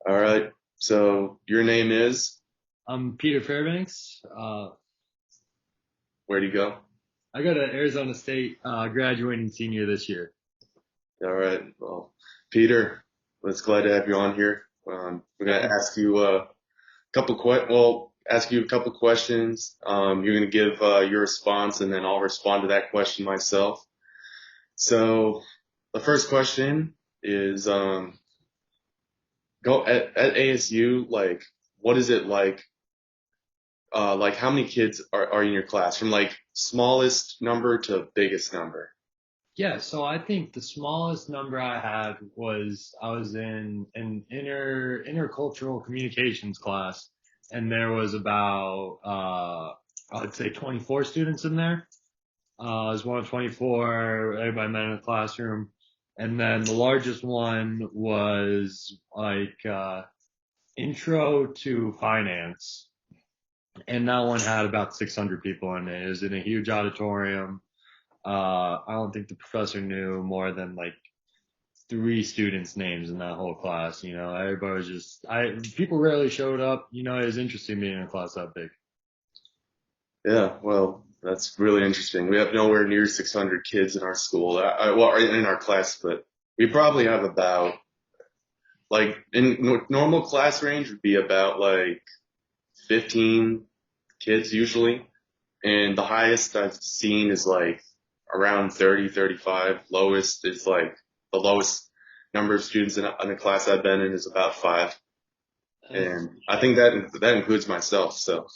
All right. So your name is, I'm Peter Fairbanks. where do you go? I go to Arizona State, graduating senior this year. All right. Well, Peter, it's glad to have you on here. We're gonna ask you a ask you a couple questions. You're gonna give your response, and then I'll respond to that question myself. So the first question is, go at ASU, like, what is it like? Like how many kids are in your class, from like smallest number to biggest number? Yeah, so I think the smallest number I had was I was in an intercultural communications class, and there was about I'd say 24 students in there. I was one of 24. Everybody met in the classroom, and then the largest one was like intro to finance, and that one had about 600 people in it. It was in a huge auditorium. I don't think the professor knew more than like three students' names in that whole class. Everybody was people rarely showed up. It was interesting being in a class that big. Yeah, well, that's really interesting. We have nowhere near 600 kids in our school, well, in our class, but we probably have about, like, in normal class range would be about like 15 kids usually. And the highest I've seen is like around 30, 35. Lowest is like the lowest number of students in a class I've been in is about five. That's, And I think that includes myself. So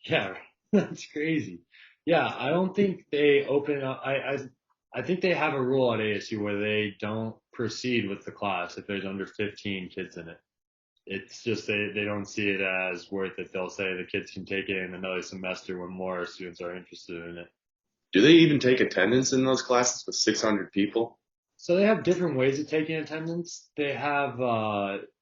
yeah, that's crazy. Yeah, I don't think they open up. I think they have a rule at ASU where they don't proceed with the class if there's under 15 kids in it. It's just they don't see it as worth it. They'll say the kids can take it in another semester when more students are interested in it. do they even take attendance in those classes with 600 people? So they have different ways of taking attendance. They have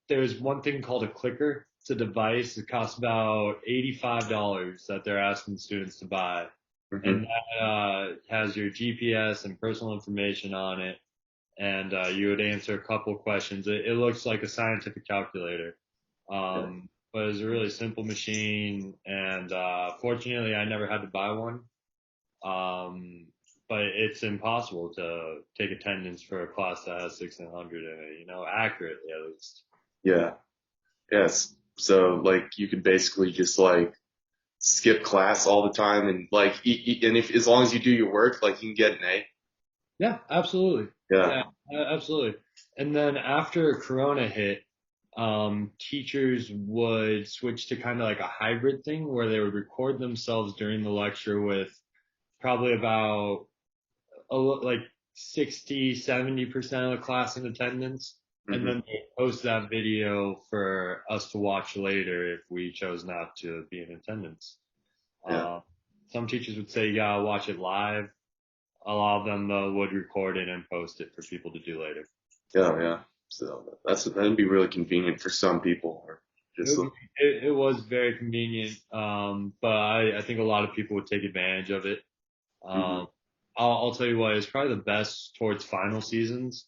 there's one thing called a clicker. It's a device. It costs about $85 that they're asking students to buy, and Hmm. that has your GPS and personal information on it. And you would answer a couple questions. It looks like a scientific calculator, Yeah. but it's a really simple machine. And fortunately, I never had to buy one. Um, but it's impossible to take attendance for a class that has 600 in it, accurately at least. Yeah. Yes. So like you could basically just like skip class all the time and like and if as long as you do your work, like you can get an A. Yeah, absolutely. Yeah. Yeah, absolutely. And then after Corona hit, teachers would switch to kind of like a hybrid thing where they would record themselves during the lecture with probably about like 60, 70% of the class in attendance. And Hmm. then they post that video for us to watch later if we chose not to be in attendance. Yeah. Uh, some teachers would say you gotta watch it live. A lot of them though would record it and post it for people to do later. Yeah. Yeah. So that'd be really convenient for some people or It, just would be, it was very convenient, but I think a lot of people would take advantage of it. hmm Um, I'll tell you what, it's probably the best towards final seasons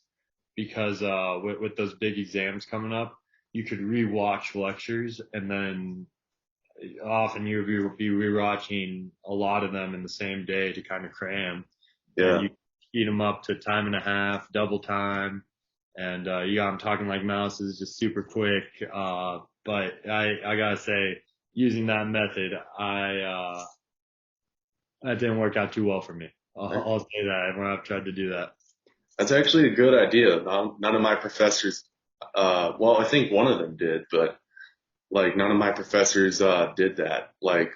because with those big exams coming up, you could rewatch lectures and then often you'll be rewatching a lot of them in the same day to kind of cram, and Yeah. you speed them up to time and a half, double time, and you got them talking like mouses, just super quick. But I gotta say, using that method, that didn't work out too well for me. I'll say that when I've tried to do that. That's actually a good idea. None of my professors, well, I think one of them did, but like none of my professors did that. Like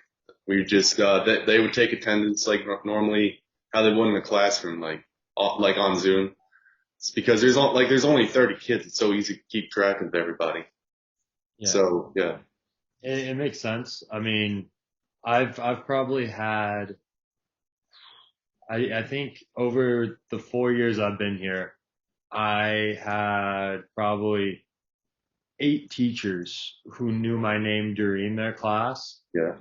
we just they would take attendance like normally how they would in the classroom, like on Zoom. It's because there's only 30 kids. It's so easy to keep track of everybody. Yeah, So yeah. it makes sense. I mean, I've probably had I think over the 4 years I've been here, I had probably 8 teachers who knew my name during their class. Yeah.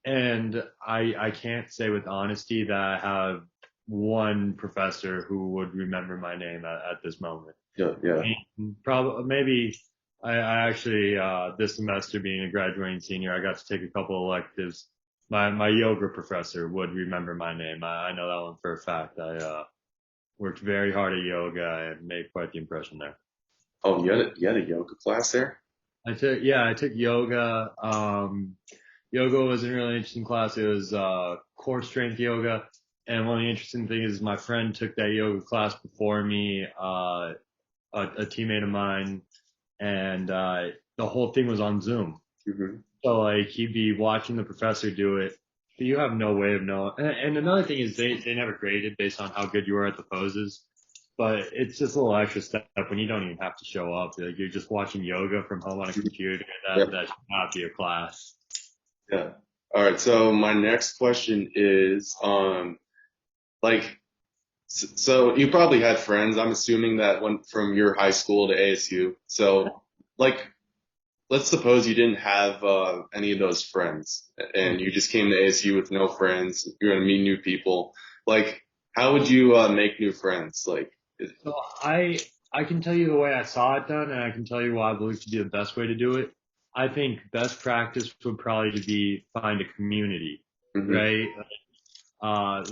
And I can't say with honesty that I have one professor who would remember my name at this moment. Yeah. I Yeah. mean, probably maybe I actually, this semester being a graduating senior, I got to take a couple electives. My yoga professor would remember my name. I know that one for a fact. I worked very hard at yoga and made quite the impression there. Oh, you had a yoga class there? I took yoga. Yoga was a really interesting class. It was core strength yoga. And one of the interesting things is my friend took that yoga class before me, a teammate of mine, and the whole thing was on Zoom. Hmm. So like he'd be watching the professor do it, but you have no way of knowing. And another thing is they never graded based on how good you were at the poses, but it's just a little extra step when you don't even have to show up. Like you're just watching yoga from home on a computer. Yeah. That should not be a class. Yeah. All right. So my next question is, like, so you probably had friends. I'm assuming that went from your high school to ASU. So, like, let's suppose you didn't have any of those friends, and you just came to ASU with no friends. You're gonna meet new people. Like, how would you make new friends? Like, So I can tell you the way I saw it done, and I can tell you what I believe to be the best way to do it. I think best practice would probably be find a community, mhm. right?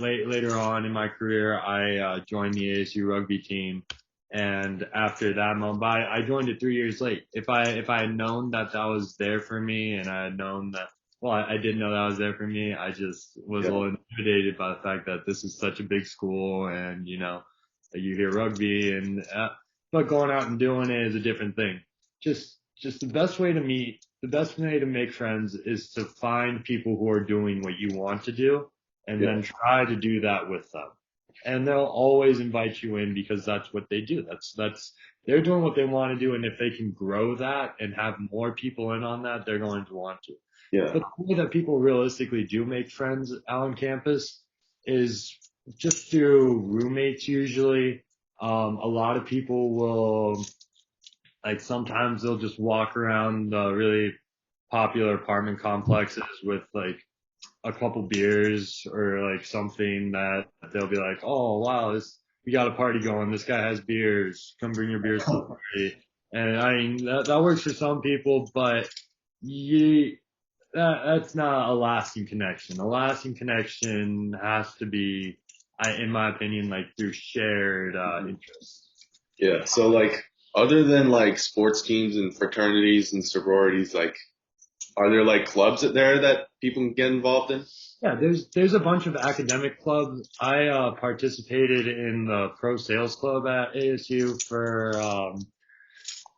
Later on in my career, I joined the ASU rugby team, and after that moment, but I joined it 3 years late. If I had known that that was there for me, and I had known that, well, I didn't know that was there for me. I just was a Yeah, little intimidated by the fact that this is such a big school, and you hear rugby, and but going out and doing it is a different thing. Just the best way to meet, the best way to make friends is to find people who are doing what you want to do and yeah, then try to do that with them. And they'll always invite you in because that's what they do. That's they're doing what they want to do, and if they can grow that and have more people in on that, they're going to want to. yeah, But the way that people realistically do make friends out on campus is just through roommates usually. A lot of people will, like, sometimes they'll just walk around the really popular apartment complexes with like a couple beers or like something that they'll be like, oh wow, this we got a party going. This guy has beers. Come bring your beers to the party. And I mean that works for some people, but you that's not a lasting connection. A lasting connection has to be, in my opinion, like through shared mhm. interests. Yeah. So, like, other than like sports teams and fraternities and sororities, like, are there like clubs there that people can get involved in? Yeah, there's a bunch of academic clubs. I participated in the pro sales club at ASU for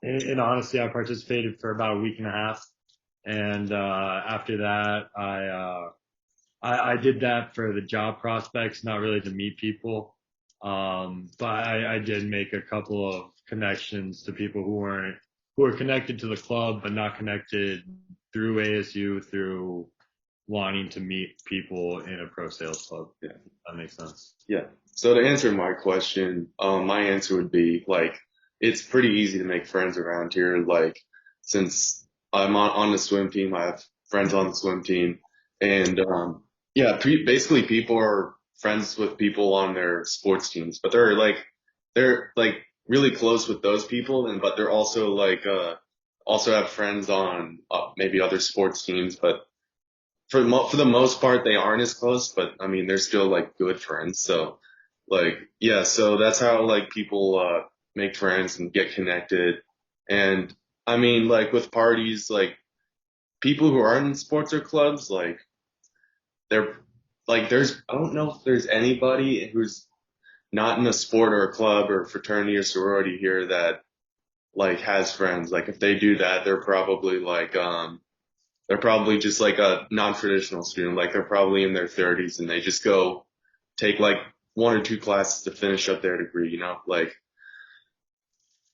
and honestly, I participated for about a week and a half, and after that, I did that for the job prospects, not really to meet people. But I did make a couple of connections to people who were connected to the club, but not connected through ASU through wanting to meet people in a pro sales club. Yeah. That makes sense. Yeah. So to answer my question, my answer would be like it's pretty easy to make friends around here. Like since I'm on the swim team, I have friends on the swim team, and yeah, basically people are friends with people on their sports teams, but they're like really close with those people, and but they're also like also have friends on maybe other sports teams, but for the most part, they aren't as close, but I mean, they're still like good friends. So like, yeah, so that's how like people, make friends and get connected. And I mean, like with parties, like people who aren't in sports or clubs, like they're I don't know if there's anybody who's not in a sport or a club or fraternity or sorority here that like has friends. Like if they do that, they're probably just like a non-traditional student, like they're probably in their 30s and they just go take like one or two classes to finish up their degree, you know? Like,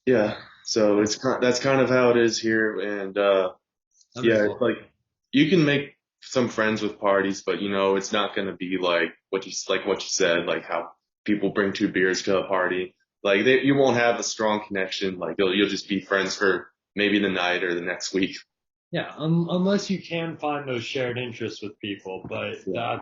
yeah. So that's kind of how it is here. And, That yeah, makes a it's lot. like you can make some friends with parties, but you know, it's not going to be like what you said, like how people bring two beers to a party. Like you won't have a strong connection. Like you'll just be friends for maybe the night or the next week. Yeah, unless you can find those shared interests with people, but Yeah.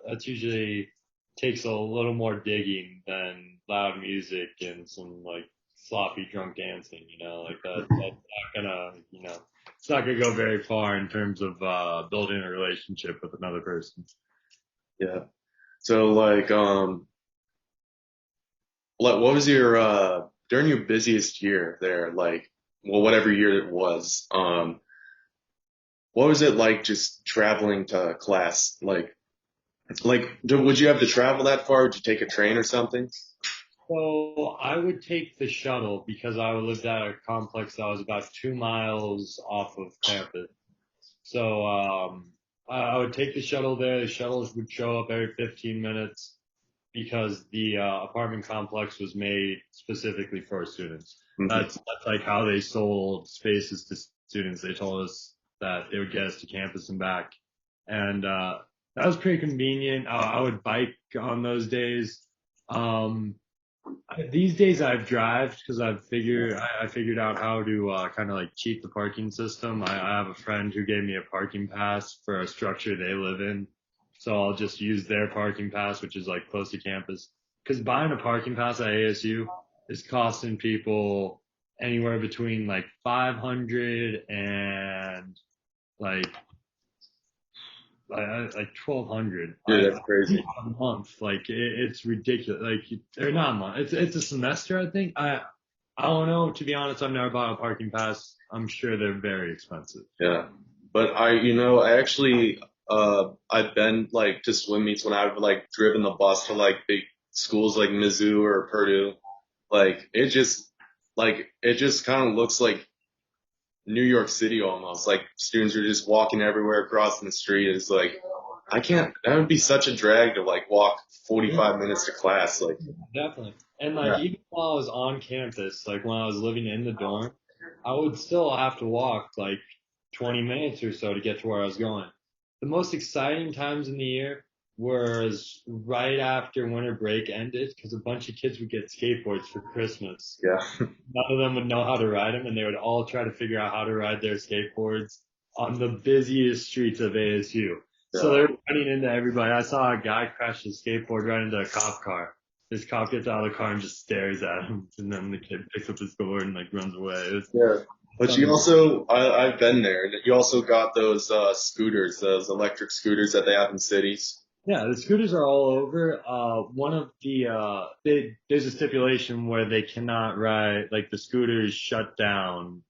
that's usually takes a little more digging than loud music and some like sloppy drunk dancing, like that's not gonna, it's not gonna go very far in terms of building a relationship with another person. Yeah. So what was your during your busiest year there, like, well, whatever year it was, what was it like just traveling to class? Would you have to travel that far? Would you take a train or something? So I would take the shuttle because I lived at a complex that was about 2 miles off of campus. So I would take the shuttle there. The shuttles would show up every 15 minutes because the apartment complex was made specifically for students. Hmm. That's like how they sold spaces to students. They told us that they would get us to campus and back, and that was pretty convenient. I would bike on those days. Um, these days I've drive because I figured out how to kind of like cheat the parking system. I have a friend who gave me a parking pass for a structure they live in, so I'll just use their parking pass, which is like close to campus. Because buying a parking pass at ASU is costing people anywhere between like 500 and like like 1,200. Dude, I that's crazy. a month. Like it's ridiculous. Like or not a month. It's a semester. I think. I don't know. To be honest, I've never bought a parking pass. I'm sure they're very expensive. Yeah. But I actually, I've been like to swim meets when I've like driven the bus to like big schools like Mizzou or Purdue. It just kind of looks like New York City almost. Like students are just walking everywhere across the street. It's like, I can't, that would be such a drag to like walk Yeah, 45 minutes to class. Like, definitely. And like yeah. even while I was on campus, like when I was living in the dorm, I would still have to walk like 20 minutes or so to get to where I was going. The most exciting times in the year was right after winter break ended because a bunch of kids would get skateboards for Christmas. Yeah. None of them would know how to ride them, and they would all try to figure out how to ride their skateboards on the busiest streets of ASU. So Yeah. they're running into everybody. I saw a guy crash his skateboard right into a cop car. This cop gets out of the car and just stares at him, and then the kid picks up his board and like runs away. It was Yeah. But you something. also, I've been there. You also got those scooters, those electric scooters that they have in cities. Yeah, the scooters are all over. One of the there's a stipulation where they cannot ride, like the scooters shut down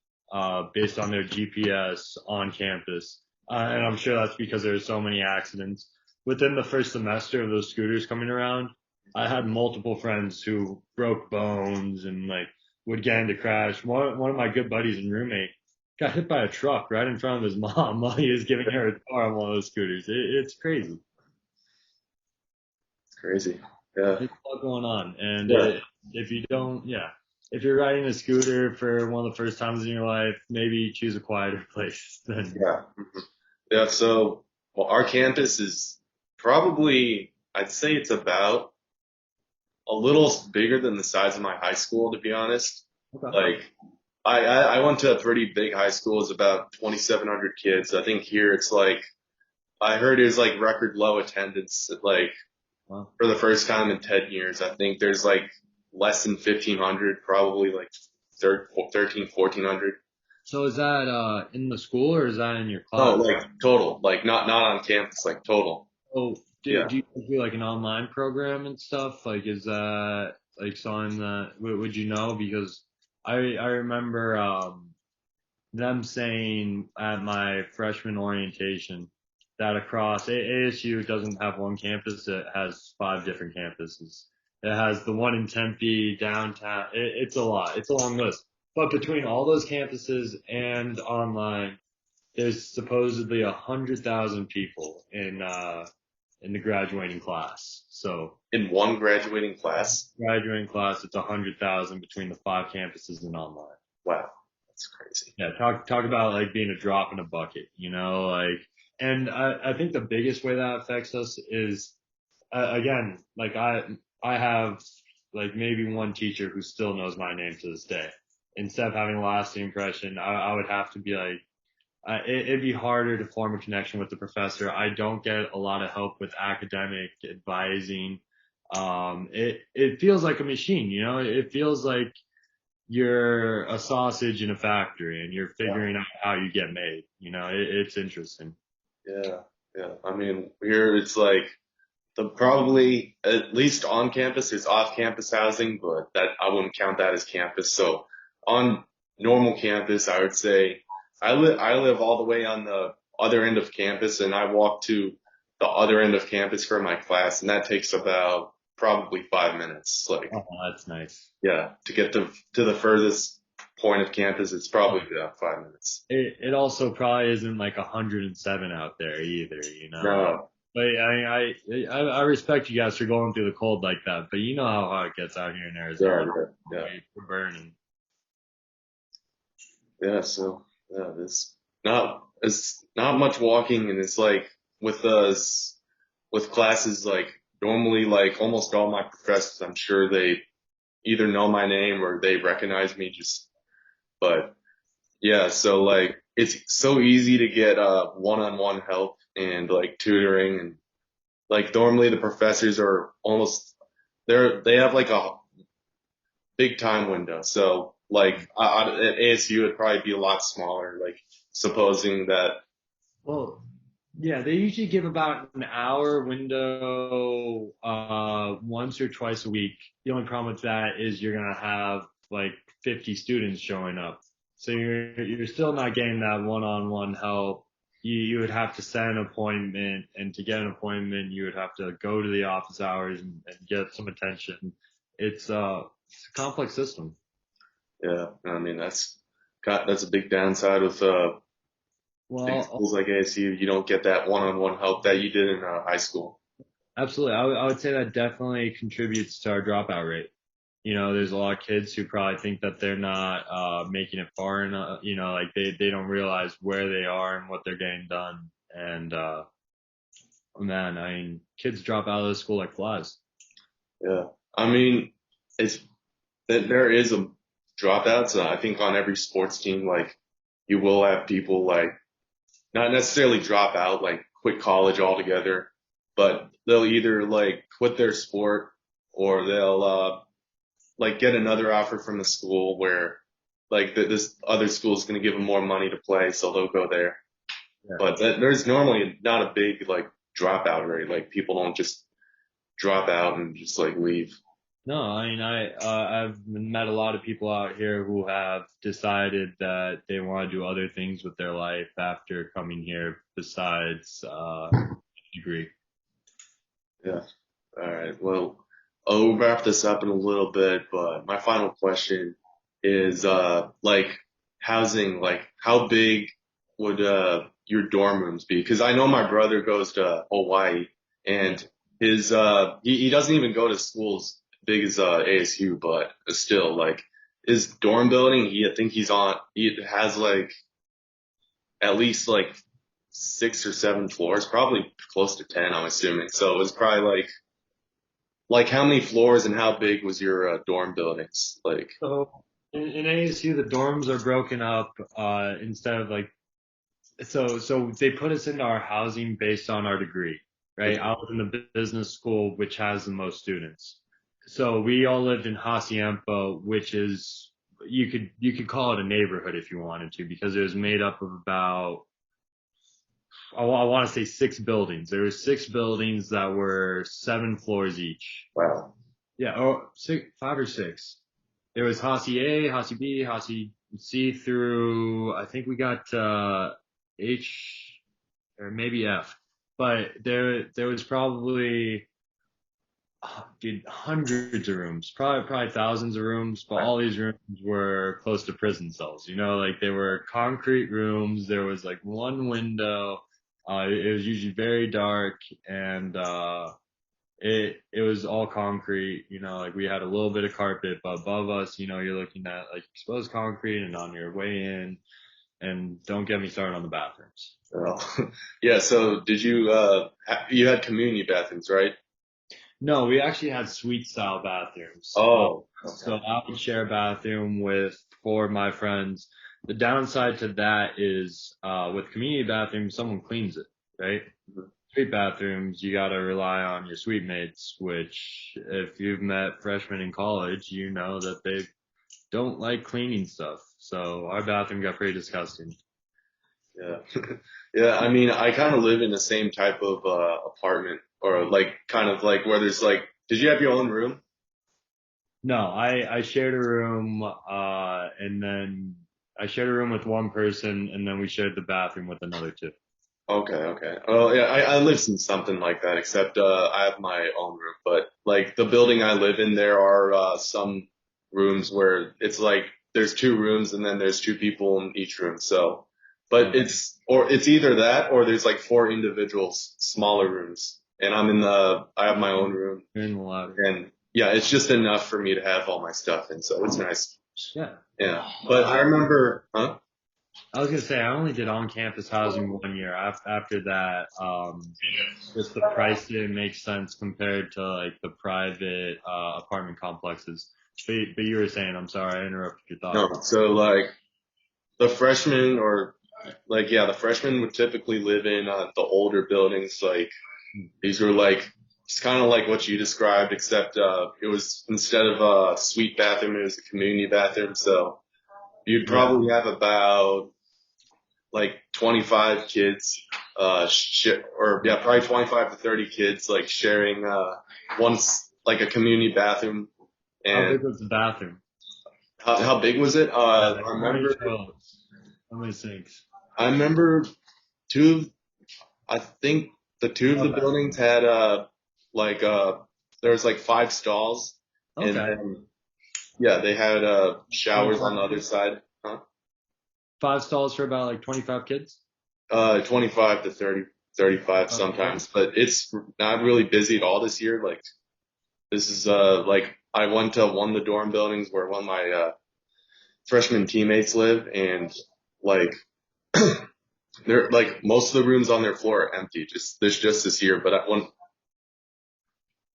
based on their GPS on campus, and I'm sure that's because there's so many accidents. Within the first semester of those scooters coming around, I had multiple friends who broke bones and like would get into crash. One of my good buddies and roommate got hit by a truck right in front of his mom while he was giving her a tour on one of those scooters. It's crazy. It's crazy. Yeah. There's a lot going on, and Yeah. if you don't, yeah, if you're riding a scooter for one of the first times in your life, maybe choose a quieter place. Then Yeah. Yeah. So, well, our campus is probably, I'd say it's about a little bigger than the size of my high school, to be honest. okay. Like, I went to a pretty big high school. It's about 2,700 kids. I think here it's like, I heard it was like record low attendance, like Well, for the first time in 10 years. I think there's like less than 1,500, probably like 13, 1,400. so is that in the school or is that in your Oh, class? like total, like not on campus, like total. Oh, Yeah. do you do like an online program and stuff? Like, is that like something that would you know? Because I remember them saying at my freshman orientation that across ASU doesn't have one campus, it has five different campuses. It has the one in Tempe, downtown. It's a lot. It's a long list. But between all those campuses and online, there's supposedly 100,000 people in the graduating class. So In one graduating class. graduating class, it's 100,000 between the five campuses and online. Wow, that's crazy. Yeah, talk about like being a drop in a bucket, like, and I think the biggest way that affects us is again, like I have like maybe one teacher who still knows my name to this day. Instead of having a lasting impression, I would have to be like, it'd be harder to form a connection with the professor. I don't get a lot of help with academic advising. It feels like a machine, it feels like you're a sausage in a factory and you're Yeah. figuring out how you get made. It's interesting. Yeah. Yeah. I mean, here it's like the probably at least on campus is off campus housing, but that I wouldn't count that as campus. So on normal campus, I would say I live all the way on the other end of campus and I walk to the other end of campus for my class and that takes about probably 5 minutes. Like, Oh, that's nice. yeah, to get to the furthest point of campus, it's probably about 5 minutes. It also probably isn't like 107 out there either, No, But I respect you guys for going through the cold like that. But you know how hot it gets out here in yeah, Arizona. yeah, We're burning. yeah. So yeah, it's not much walking, and it's like with us with classes like normally like almost all my professors, I'm sure they either know my name or they recognize me just. But yeah, so like it's so easy to get one-on-one help and like tutoring and like normally the professors are almost they have like a big time window. So like at ASU it'd probably be a lot smaller. Like supposing that Well, yeah, they usually give about an hour window once or twice a week. The only problem with that is you're gonna have like 50 students showing up. So you're still not getting that one-on-one help. You would have to set an appointment, and to get an appointment, you would have to go to the office hours and get some attention. It's a complex system. yeah, I mean that's a big downside with big Well, schools like ASU. You don't get that one-on-one help that you did in high school. absolutely. I would say that definitely contributes to our dropout rate. There's a lot of kids who probably think that they're not making it far enough. Like they don't realize where they are and what they're getting done. And man, I mean, kids drop out of the school like flies. Yeah, I mean it's that there is a dropouts. I think on every sports team, like you will have people like not necessarily drop out, like quit college altogether, but they'll either like quit their sport or they'll like get another offer from the school where like this other school is going to give them more money to play, so they'll go there. Yeah. But there's normally not a big like dropout rate. Like people don't just drop out and just like leave. No, I mean, I've met a lot of people out here who have decided that they want to do other things with their life after coming here besides degree. Yeah. All right. Well, I'll wrap this up in a little bit, but my final question is, like housing, like how big would, your dorm rooms be? Cause I know my brother goes to Hawaii and he doesn't even go to schools big as, ASU, but still like his dorm building, I think he has like at least like 6 or 7 floors, probably close to 10, I'm assuming. So it was probably like how many floors and how big was your dorm buildings? Like, So in ASU, the dorms are broken up instead of like so they put us into our housing based on our degree, right? I was in the business school, which has the most students. So we all lived in Hacienda, which is you could call it a neighborhood if you wanted to, because it was made up of about I want to say 6 buildings. There were 6 buildings that were 7 floors each. wow, Yeah, or 5 or 6. There was Hossie A, Hossie B, Hossie C through, I think we got H or maybe F. But there was probably, dude, hundreds of rooms, probably thousands of rooms, but all these rooms were close to prison cells. Like they were concrete rooms. There was like one window. It was usually very dark, and it was all concrete. Like we had a little bit of carpet, but above us, you're looking at like exposed concrete and on your way in. And don't get me started on the bathrooms. oh. Yeah. So did you you had community bathrooms, right? No, we actually had suite style bathrooms. Oh, So okay. I would share a bathroom with 4 of my friends. The downside to that is with community bathrooms, someone cleans it, right? Mhm. Suite bathrooms, you got to rely on your suite mates, which if you've met freshmen in college, you know that they don't like cleaning stuff. So our bathroom got pretty disgusting. Yeah. Yeah, I mean, I kind of live in the same type of apartment or like kind of like where there's like, did you have your own room? No, I shared a room, and then I shared a room with one person, and then we shared the bathroom with another two. Okay, okay. Well, yeah, I live in something like that, except I have my own room. But like the building I live in, there are some rooms where it's like there's two rooms and then there's two people in each room. So, but Okay. it's either that or there's like four individual smaller rooms, and I have my own room, You're in the ladder. and yeah, it's just enough for me to have all my stuff in, so it's nice. Yeah. Yeah, but I I remember, huh? I was gonna say I only did on-campus housing 1 year. After that, just the price didn't make sense compared to like the private apartment complexes. But you were saying, I'm sorry, I interrupted your thought. No, so like the freshmen or like yeah, the freshmen would typically live in the older buildings. Like these were like it's kind of like what you described, except it was instead of a suite bathroom, it was a community bathroom. So you'd Yeah. probably have about like 25 kids, or yeah, probably 25 to 30 kids like sharing like a community bathroom. How And big was the bathroom? how big was it? Yeah, like how many toilets? How many sinks? I remember two. I think the two of the Okay. buildings had like there was like five stalls, and Okay. then yeah, they had showers on the 25 other kids? side. Huh? 5 stalls for about like 25 kids? 25 to 30, 35 Okay. sometimes, but it's not really busy at all this year. Like this is like I went to one of the dorm buildings where one of my freshman teammates live, and like they're like most of the rooms on their floor are empty. Just this year, but at one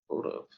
hold up.